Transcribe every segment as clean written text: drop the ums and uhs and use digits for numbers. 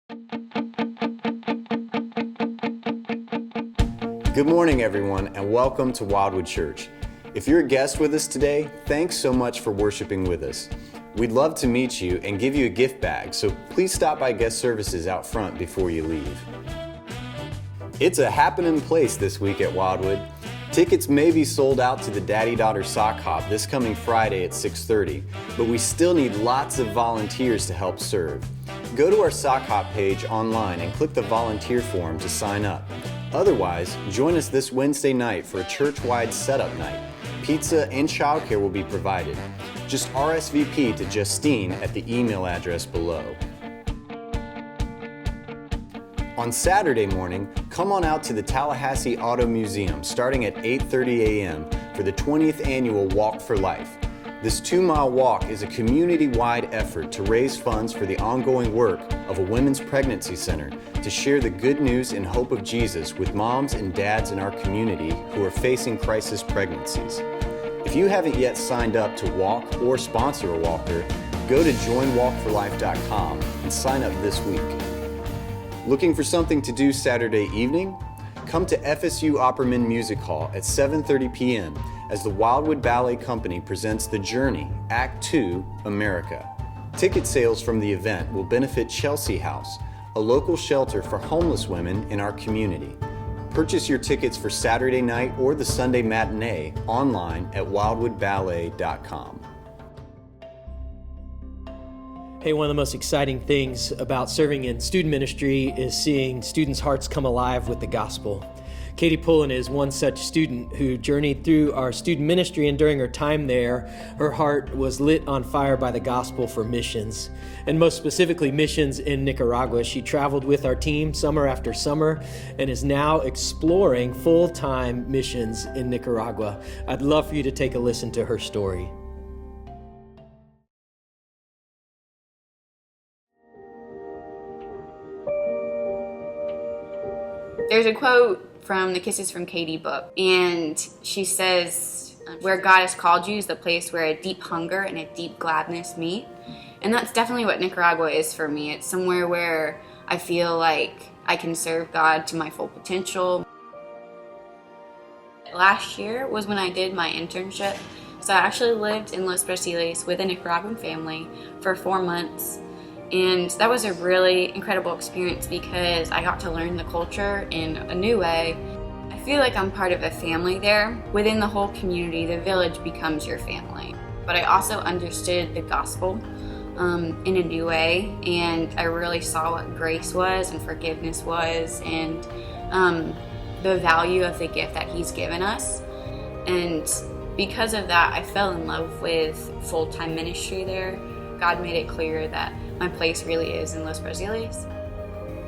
Good morning, everyone, and welcome to Wildwood Church. If you're a guest with us today, thanks so much for worshiping with us. We'd love to meet you and give you a gift bag, so please stop by guest services out front before you leave. It's a happening place this week at Wildwood. Tickets may be sold out to the Daddy-Daughter Sock Hop this coming Friday at 6:30, but we still need lots of volunteers to help serve. Go to our Sock Hop page online and click the volunteer form to sign up. Otherwise, join us this Wednesday night for a church-wide setup night. Pizza and childcare will be provided. Just RSVP to Justine at the email address below. On Saturday morning, come on out to the Tallahassee Auto Museum starting at 8:30 a.m. for the 20th annual Walk for Life. This 2-mile walk is a community-wide effort to raise funds for the ongoing work of a women's pregnancy center to share the good news and hope of Jesus with moms and dads in our community who are facing crisis pregnancies. If you haven't yet signed up to walk or sponsor a walker, go to joinwalkforlife.com and sign up this week. Looking for something to do Saturday evening? Come to FSU Opperman Music Hall at 7:30 p.m. as the Wildwood Ballet Company presents The Journey, Act 2, America. Ticket sales from the event will benefit Chelsea House, a local shelter for homeless women in our community. Purchase your tickets for Saturday night or the Sunday matinee online at wildwoodballet.com. Hey, one of the most exciting things about serving in student ministry is seeing students' hearts come alive with the gospel. Katie Pullen is one such student who journeyed through our student ministry, and during her time there, her heart was lit on fire by the gospel for missions, and most specifically missions in Nicaragua. She traveled with our team summer after summer and is now exploring full-time missions in Nicaragua. I'd love for you to take a listen to her story. There's a quote from the Kisses from Katie book, and she says, where God has called you is the place where a deep hunger and a deep gladness meet. And that's definitely what Nicaragua is for me. It's somewhere where I feel like I can serve God to my full potential. Last year was when I did my internship. So I actually lived in Los Brasiles with a Nicaraguan family for 4 months. And that was a really incredible experience because I got to learn the culture in a new way. I feel like I'm part of a family there. Within the whole community, the village becomes your family. But I also understood the gospel in a new way, and I really saw what grace was and forgiveness was, and the value of the gift that He's given us. And because of that, I fell in love with full-time ministry there. God made it clear that my place really is in Los Brasiles.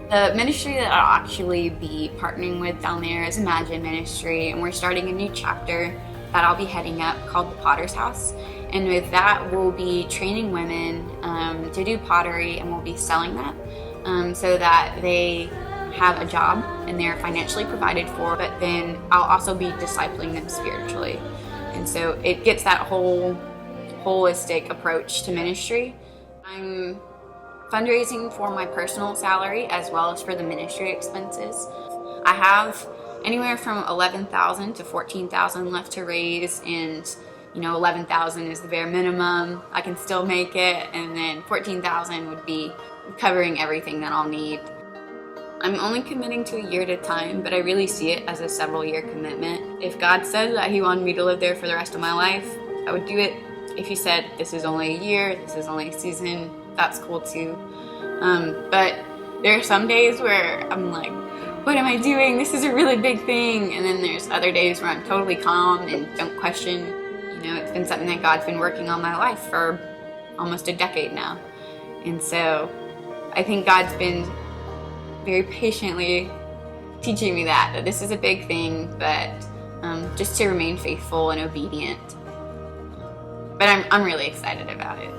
The ministry that I'll actually be partnering with down there is Imagine Ministry, and we're starting a new chapter that I'll be heading up called the Potter's House. And with that, we'll be training women to do pottery, and we'll be selling that so that they have a job and they're financially provided for, but then I'll also be discipling them spiritually. And so it gets that whole holistic approach to ministry. I'm fundraising for my personal salary as well as for the ministry expenses. I have anywhere from $11,000 to $14,000 left to raise, and $11,000 is the bare minimum. I can still make it, and then $14,000 would be covering everything that I'll need. I'm only committing to a year at a time, but I really see it as a several-year commitment. If God said that He wanted me to live there for the rest of my life, I would do it. If He said this is only a year, this is only a season, that's cool too. But there are some days where I'm like, what am I doing? This is a really big thing. And then there's other days where I'm totally calm and don't question. It's been something that God's been working on my life for almost a decade now. And so I think God's been very patiently teaching me that this is a big thing, but just to remain faithful and obedient. But I'm really excited about it.